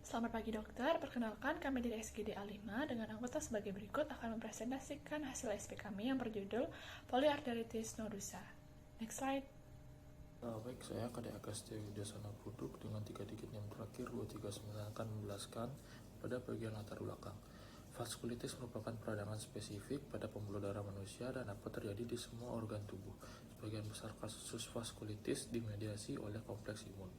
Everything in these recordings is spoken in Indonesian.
Selamat pagi dokter, perkenalkan kami dari SGD A5 dengan anggota sebagai berikut akan mempresentasikan hasil SP kami yang berjudul Polyarteritis nodosa. Next slide. Baik, saya Kade Agastya Widyasana Buduk dengan 3 digit NIM terakhir 239 akan menjelaskan pada bagian latar belakang. Vaskulitis merupakan peradangan spesifik pada pembuluh darah manusia dan dapat terjadi di semua organ tubuh. Sebagian besar kasus vaskulitis dimediasi oleh kompleks imun.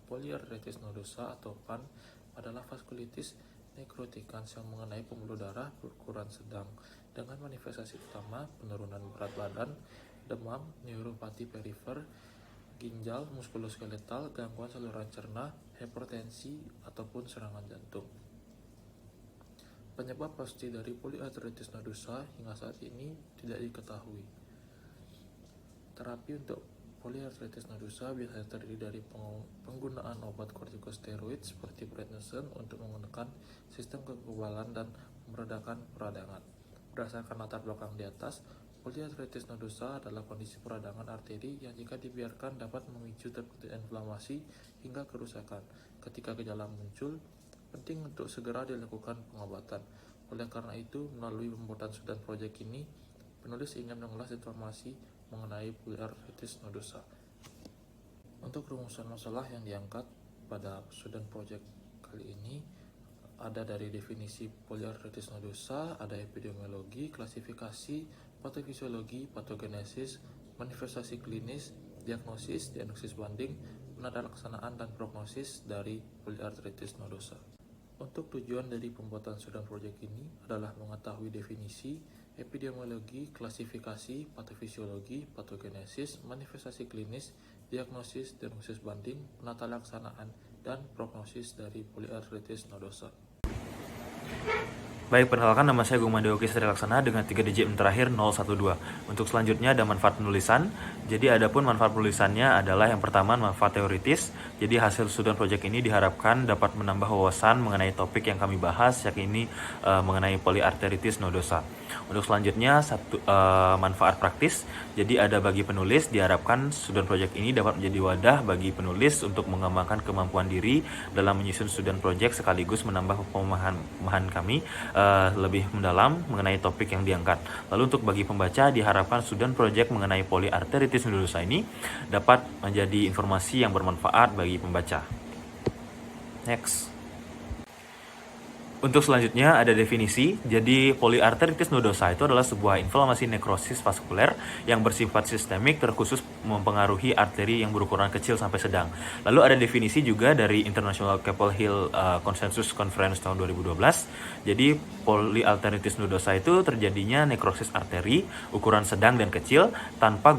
Polyarteritis nodosa atau PAN adalah vaskulitis nekrotikans yang mengenai pembuluh darah berukuran sedang dengan manifestasi utama penurunan berat badan, demam, neuropati perifer, ginjal muskuloskeletal, gangguan saluran cerna, hipertensi, ataupun serangan jantung. Penyebab pasti dari polyarteritis nodosa hingga saat ini tidak diketahui. Terapi untuk polyarteritis nodosa biasanya terdiri dari penggunaan obat kortikosteroid seperti prednisone untuk menekan sistem kekebalan dan meredakan peradangan. Berdasarkan latar belakang di atas, polyarteritis nodosa adalah kondisi peradangan arteri yang jika dibiarkan dapat memicu terbentuknya inflamasi hingga kerusakan. Ketika gejala muncul, penting untuk segera dilakukan pengobatan. Oleh karena itu, melalui pembuatan student project ini, penulis ingin mengulas informasi mengenai polyarteritis nodosa. Untuk rumusan masalah yang diangkat pada student project kali ini ada dari definisi polyarteritis nodosa, ada epidemiologi, klasifikasi, patofisiologi, patogenesis, manifestasi klinis, diagnosis banding, penata laksanaan dan prognosis dari polyarteritis nodosa. Untuk tujuan dari pembuatan student project ini adalah mengetahui definisi, epidemiologi, klasifikasi, patofisiologi, patogenesis, manifestasi klinis, diagnosis banding, penata laksanaan, dan prognosis dari polyarteritis nodosa. Baik, perkenalkan nama saya Gumade Oki Satria Laksana dengan 3 digit terakhir 012. Untuk selanjutnya ada manfaat penulisan. Jadi adapun manfaat penulisannya adalah yang pertama manfaat teoritis. Jadi hasil student project ini diharapkan dapat menambah wawasan mengenai topik yang kami bahas, yakni mengenai polyarteritis nodosa. Untuk selanjutnya manfaat praktis. Jadi ada bagi penulis, diharapkan student project ini dapat menjadi wadah bagi penulis untuk mengembangkan kemampuan diri dalam menyusun student project sekaligus menambah pemahaman kami lebih mendalam mengenai topik yang diangkat. Lalu untuk bagi pembaca diharapkan student project mengenai polyarteritis nodosa ini dapat menjadi informasi yang bermanfaat bagi pembaca. Next. Untuk selanjutnya ada definisi. Jadi polyarteritis nodosa itu adalah sebuah inflamasi nekrosis vaskuler yang bersifat sistemik terkhusus mempengaruhi arteri yang berukuran kecil sampai sedang. Lalu ada definisi juga dari International Capitol Hill Consensus Conference tahun 2012. Jadi polyarteritis nodosa itu terjadinya nekrosis arteri ukuran sedang dan kecil tanpa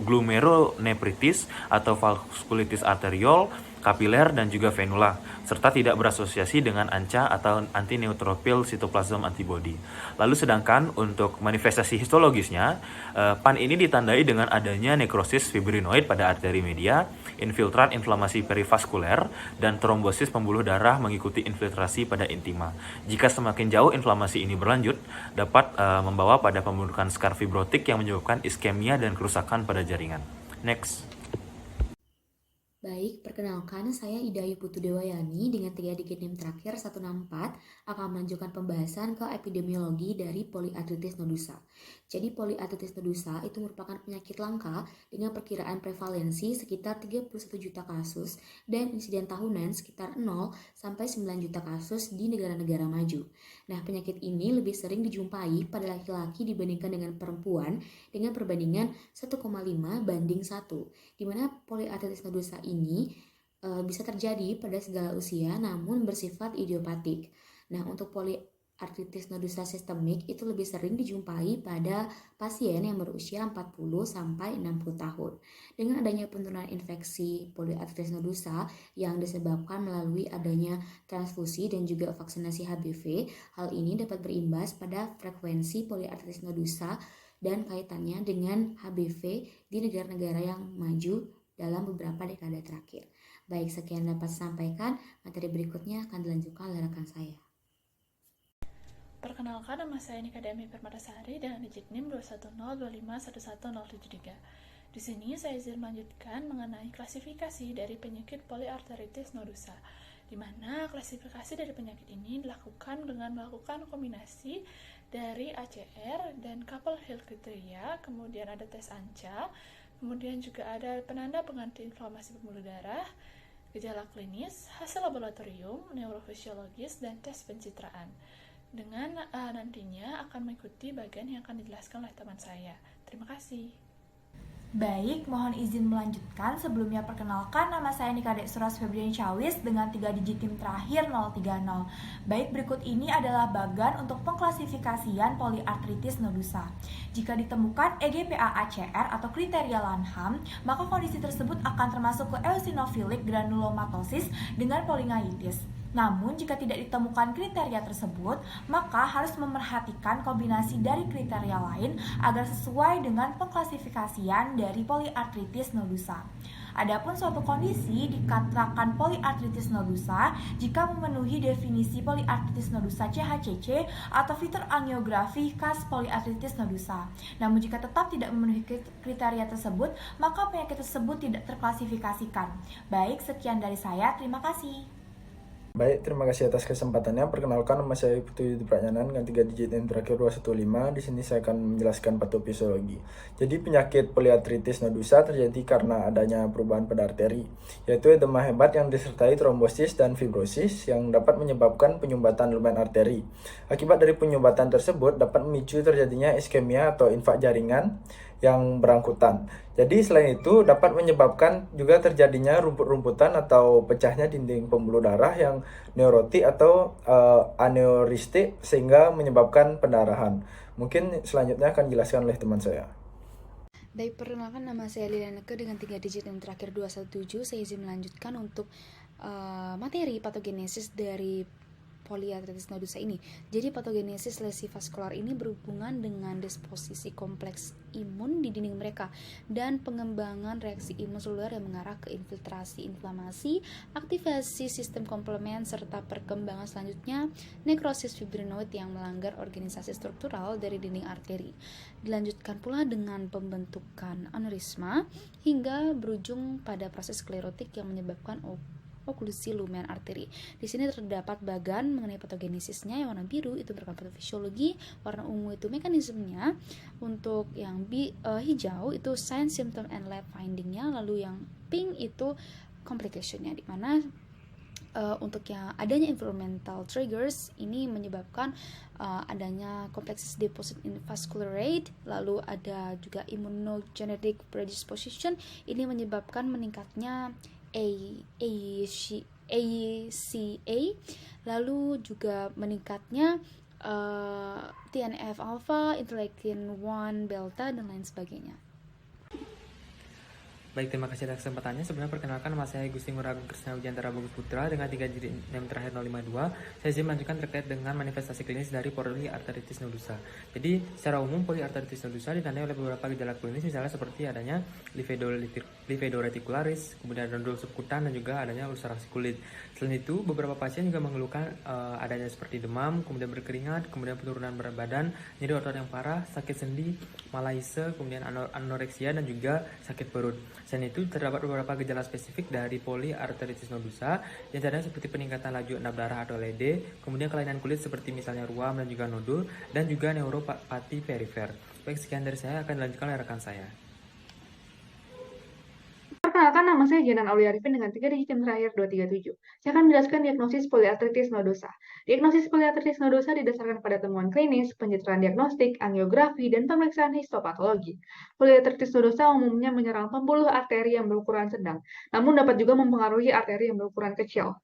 glomerulonefritis atau vaskulitis arteriol, kapiler, dan juga venula, serta tidak berasosiasi dengan ANCA atau anti-neutrophil cytoplasm antibody. Lalu sedangkan untuk manifestasi histologisnya, PAN ini ditandai dengan adanya nekrosis fibrinoid pada arteri media, infiltrat inflamasi perivaskuler, dan trombosis pembuluh darah mengikuti infiltrasi pada intima. Jika semakin jauh inflamasi ini berlanjut, dapat membawa pada pembentukan skar fibrotik yang menyebabkan iskemia dan kerusakan pada jaringan. Next. Baik, perkenalkan saya Idayu Putu Dewayani dengan 3 digit NIM terakhir 164 akan melanjutkan pembahasan ke epidemiologi dari polyarteritis nodosa. Jadi polyarteritis nodosa itu merupakan penyakit langka dengan perkiraan prevalensi sekitar 31 juta kasus dan insiden tahunan sekitar 0 sampai 9 juta kasus di negara-negara maju. Nah, penyakit ini lebih sering dijumpai pada laki-laki dibandingkan dengan perempuan dengan perbandingan 1,5 banding 1, di mana polyarteritis nodosa ini bisa terjadi pada segala usia namun bersifat idiopatik. Nah, untuk polyarteritis nodosa sistemik itu lebih sering dijumpai pada pasien yang berusia 40 sampai 60 tahun. Dengan adanya penurunan infeksi polyarteritis nodosa yang disebabkan melalui adanya transfusi dan juga vaksinasi HBV, hal ini dapat berimbas pada frekuensi polyarteritis nodosa dan kaitannya dengan HBV di negara-negara yang maju dalam beberapa dekade terakhir. Baik, sekian dapat sampaikan. Materi berikutnya akan dilanjutkan oleh rekan saya. Perkenalkan, nama saya Nika Dami Permatasari dengan digit NIM 21025111073. Di sini saya izin melanjutkan mengenai klasifikasi dari penyakit polyarteritis nodosa. di mana klasifikasi dari penyakit ini dilakukan dengan melakukan kombinasi dari ACR dan Kaplan-Hill kriteria, kemudian ada tes ANCA, kemudian juga ada penanda pengganti inflamasi pembuluh darah, gejala klinis, hasil laboratorium, neurofisiologis, dan tes pencitraan. Dengan nantinya akan mengikuti bagian yang akan dijelaskan oleh teman saya. Terima kasih. Baik, mohon izin melanjutkan. Sebelumnya perkenalkan, nama saya Nikadek Suras Febriani Cawis dengan 3 digit tim terakhir 030. Baik, berikut ini adalah bagan untuk pengklasifikasian poliartritis nodosa. Jika ditemukan EGPA-ACR atau kriteria Lanham, maka kondisi tersebut akan termasuk ke eosinophilic granulomatosis dengan polyangiitis. Namun, jika tidak ditemukan kriteria tersebut, maka harus memerhatikan kombinasi dari kriteria lain agar sesuai dengan pengklasifikasian dari poliartritis nodosa. Adapun suatu kondisi dikatakan poliartritis nodosa jika memenuhi definisi poliartritis nodosa CHCC atau fitur angiografi khas poliartritis nodosa. Namun jika tetap tidak memenuhi kriteria tersebut, maka penyakit tersebut tidak terklasifikasikan. Baik, sekian dari saya. Terima kasih. Baik, terima kasih atas kesempatannya. Perkenalkan, nama saya Putu Yudi Pranyanan dengan 3 digit yang terakhir 215. Di sini saya akan menjelaskan patofisiologi. Jadi penyakit poliartritis nodosa terjadi karena adanya perubahan pada arteri, yaitu edema hebat yang disertai trombosis dan fibrosis yang dapat menyebabkan penyumbatan lumen arteri. Akibat dari penyumbatan tersebut dapat memicu terjadinya iskemia atau infak jaringan yang berangkutan. Jadi selain itu dapat menyebabkan juga terjadinya rumput-rumputan atau pecahnya dinding pembuluh darah yang neurotik atau aneuristik sehingga menyebabkan pendarahan. Mungkin selanjutnya akan dijelaskan oleh teman saya. Baik, perkenalkan, nama saya Lilaneke dengan 3 digit yang terakhir 217. Saya izin melanjutkan untuk materi patogenesis dari poliartritis nodosa ini. Jadi patogenesis lesi vaskular ini berhubungan dengan disposisi kompleks imun di dinding mereka dan pengembangan reaksi imun seluler yang mengarah ke infiltrasi inflamasi, aktivasi sistem komplement, serta perkembangan selanjutnya nekrosis fibrinoid yang melanggar organisasi struktural dari dinding arteri. Dilanjutkan pula dengan pembentukan aneurisma hingga berujung pada proses sklerotik yang menyebabkan oklusi lumen arteri. Di sini terdapat bagan mengenai patogenesisnya. Yang warna biru itu merupakan patofisiologi, warna ungu itu mekanismenya, untuk yang hijau itu sign, symptom, and lab findingnya, lalu yang pink itu complicationnya, di mana untuk yang adanya environmental triggers ini menyebabkan adanya complexes deposit in vascular rate, lalu ada juga immunogenetic predisposition, ini menyebabkan meningkatnya ACA, lalu juga meningkatnya TNF alpha, interleukin 1 beta, dan lain sebagainya. Baik, terima kasih atas kesempatannya. Sebelumnya perkenalkan, nama saya Gusti Ngurah Agung Krisna Widiantara Bagus Putra dengan 3 digit yang terakhir 052. Saya izin melanjutkan terkait dengan manifestasi klinis dari poliartritis nodosa. Jadi, secara umum poliartritis nodosa ditandai oleh beberapa gejala klinis, misalnya seperti adanya livedo reticularis, kemudian nodul subkutan, dan juga adanya ulcerasi kulit. Selain itu, beberapa pasien juga mengeluhkan adanya seperti demam, kemudian berkeringat, kemudian penurunan berat badan, nyeri otot yang parah, sakit sendi, malaise, kemudian anoreksia, dan juga sakit perut. Selain itu, terdapat beberapa gejala spesifik dari poliartritis nodosa, yang terdapat seperti peningkatan laju endap darah atau LED, kemudian kelainan kulit seperti misalnya ruam dan juga nodul, dan juga neuropati perifer. Baik, sekian dari saya, akan dilanjutkan oleh rekan saya. Perkenalkan, nama saya Janan Aulia Arifin dengan 3 digit yang terakhir 237. Saya akan menjelaskan diagnosis poliartritis nodosa. Diagnosis poliartritis nodosa didasarkan pada temuan klinis, pencitraan diagnostik, angiografi, dan pemeriksaan histopatologi. Poliartritis nodosa umumnya menyerang pembuluh arteri yang berukuran sedang, namun dapat juga mempengaruhi arteri yang berukuran kecil.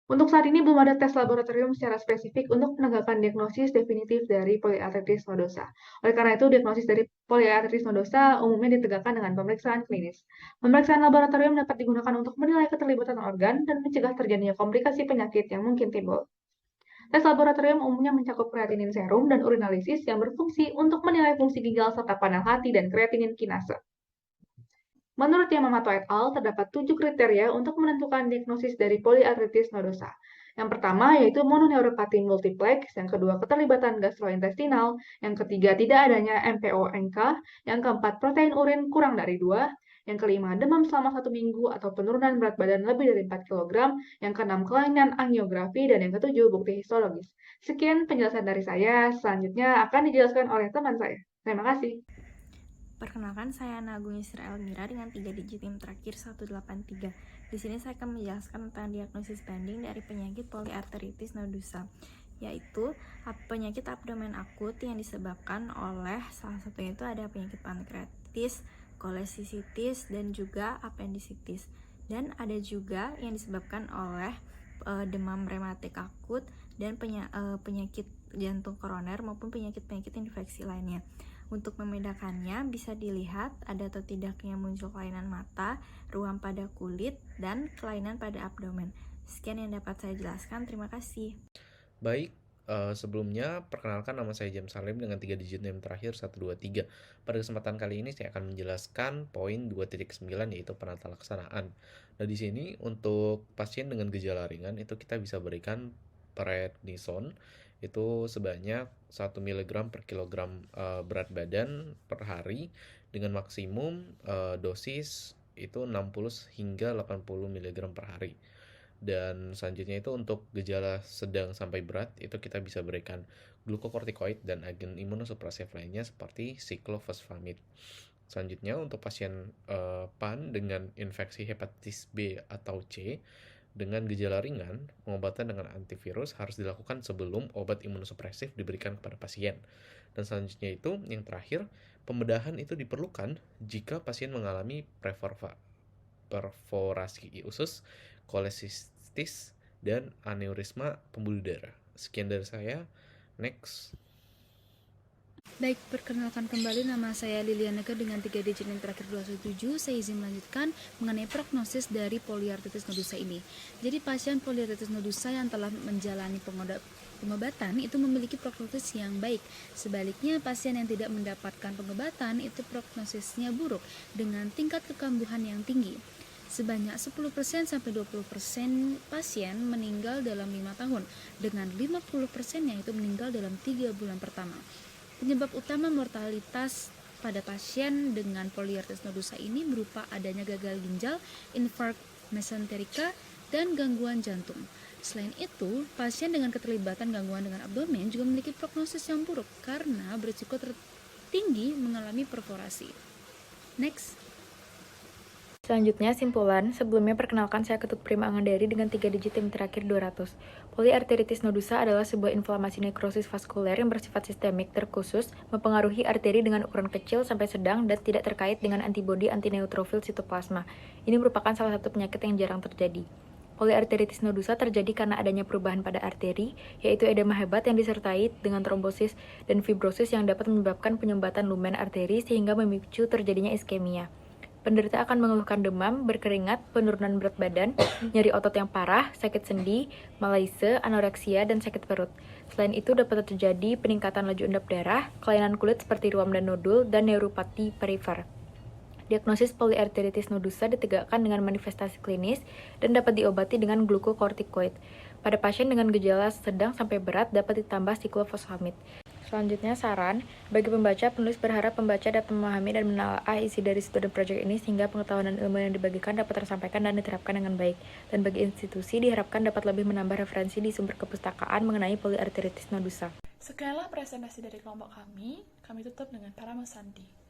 Untuk saat ini belum ada tes laboratorium secara spesifik untuk menegakkan diagnosis definitif dari poliartritis nodosa. Oleh karena itu, diagnosis dari poliartritis nodosa umumnya ditegakkan dengan pemeriksaan klinis. Pemeriksaan laboratorium dapat digunakan untuk menilai keterlibatan organ dan mencegah terjadinya komplikasi penyakit yang mungkin timbul. Tes laboratorium umumnya mencakup kreatinin serum dan urinalisis yang berfungsi untuk menilai fungsi ginjal serta panel hati dan kreatinin kinase. Menurut Yamamoto et al., terdapat 7 kriteria untuk menentukan diagnosis dari poliartritis nodosa. Yang pertama yaitu mononeuropati multiplex, yang kedua keterlibatan gastrointestinal, yang ketiga tidak adanya MPO-NK, yang keempat protein urin kurang dari 2, Yang kelima, demam selama 1 minggu atau penurunan berat badan lebih dari 4 kg. Yang keenam, kelainan angiografi. Dan yang ketujuh, bukti histologis. Sekian penjelasan dari saya. Selanjutnya akan dijelaskan oleh teman saya. Terima kasih. Perkenalkan, saya Nagung Yusra Elmira dengan 3 digit NIM terakhir 183. Di sini saya akan menjelaskan tentang diagnosis banding dari penyakit poliarteritis nodosa, yaitu penyakit abdomen akut yang disebabkan oleh salah satunya itu ada penyakit pankreatitis, kolesisitis, dan juga apendisitis. Dan ada juga yang disebabkan oleh demam rematik akut dan penyakit jantung koroner maupun penyakit-penyakit infeksi lainnya. Untuk membedakannya bisa dilihat ada atau tidaknya muncul kelainan mata, ruam pada kulit, dan kelainan pada abdomen. Sekian yang dapat saya jelaskan, terima kasih. Baik, sebelumnya perkenalkan, nama saya James Salim dengan 3 digit NIM terakhir 123. Pada kesempatan kali ini saya akan menjelaskan poin 2.9 yaitu penata laksanaan. Nah, di sini untuk pasien dengan gejala ringan itu kita bisa berikan prednisone itu sebanyak 1 mg per kilogram berat badan per hari dengan maksimum dosis itu 60 hingga 80 mg per hari. Dan selanjutnya itu untuk gejala sedang sampai berat itu kita bisa berikan glukokortikoid dan agen imunosupresif lainnya seperti siklofosfamid. Selanjutnya untuk pasien PAN dengan infeksi hepatitis B atau C dengan gejala ringan, pengobatan dengan antivirus harus dilakukan sebelum obat imunosupresif diberikan kepada pasien. Dan selanjutnya itu, yang terakhir, pembedahan itu diperlukan jika pasien mengalami perforasi usus, kolesistis, dan aneurisma pembuluh darah. Sekian dari saya. Next. Baik, perkenalkan kembali, nama saya Liliana dengan 3 digit yang terakhir 217. Saya izin melanjutkan mengenai prognosis dari poliarteritis nodosa ini. Jadi pasien poliarteritis nodosa yang telah menjalani pengobatan itu memiliki prognosis yang baik. Sebaliknya, pasien yang tidak mendapatkan pengobatan itu prognosisnya buruk dengan tingkat kekambuhan yang tinggi. Sebanyak 10% sampai 20% pasien meninggal dalam 5 tahun, dengan 50% yang itu meninggal dalam 3 bulan pertama. Penyebab utama mortalitas pada pasien dengan poliarteritis nodosa ini berupa adanya gagal ginjal, infark mesenterika, dan gangguan jantung. Selain itu, pasien dengan keterlibatan gangguan dengan abdomen juga memiliki prognosis yang buruk karena berisiko tertinggi mengalami perforasi. Next. Selanjutnya, simpulan. Sebelumnya perkenalkan, saya Ketut Prima Angandari dengan 3 digit NIM terakhir 200. Poliarteritis nodosa adalah sebuah inflamasi nekrosis vaskuler yang bersifat sistemik terkhusus, mempengaruhi arteri dengan ukuran kecil sampai sedang dan tidak terkait dengan antibodi antineutrofil sitoplasma. Ini merupakan salah satu penyakit yang jarang terjadi. Poliarteritis nodosa terjadi karena adanya perubahan pada arteri, yaitu edema hebat yang disertai dengan trombosis dan fibrosis yang dapat menyebabkan penyumbatan lumen arteri sehingga memicu terjadinya iskemia. Penderita akan mengeluhkan demam, berkeringat, penurunan berat badan, nyeri otot yang parah, sakit sendi, malaise, anoreksia, dan sakit perut. Selain itu dapat terjadi peningkatan laju endap darah, kelainan kulit seperti ruam dan nodul, dan neuropati perifer. Diagnosis poliarteritis nodosa ditegakkan dengan manifestasi klinis dan dapat diobati dengan glukokortikoid. Pada pasien dengan gejala sedang sampai berat dapat ditambah siklofosfamid. Selanjutnya, saran. Bagi pembaca, penulis berharap pembaca dapat memahami dan menelaah isi dari student project ini sehingga pengetahuan dan ilmu yang dibagikan dapat tersampaikan dan diterapkan dengan baik. Dan bagi institusi, diharapkan dapat lebih menambah referensi di sumber kepustakaan mengenai poliarteritis nodosa. Sekianlah presentasi dari kelompok kami tutup dengan Parama Sandi.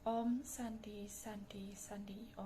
Om Sandi Sandi Sandi Om.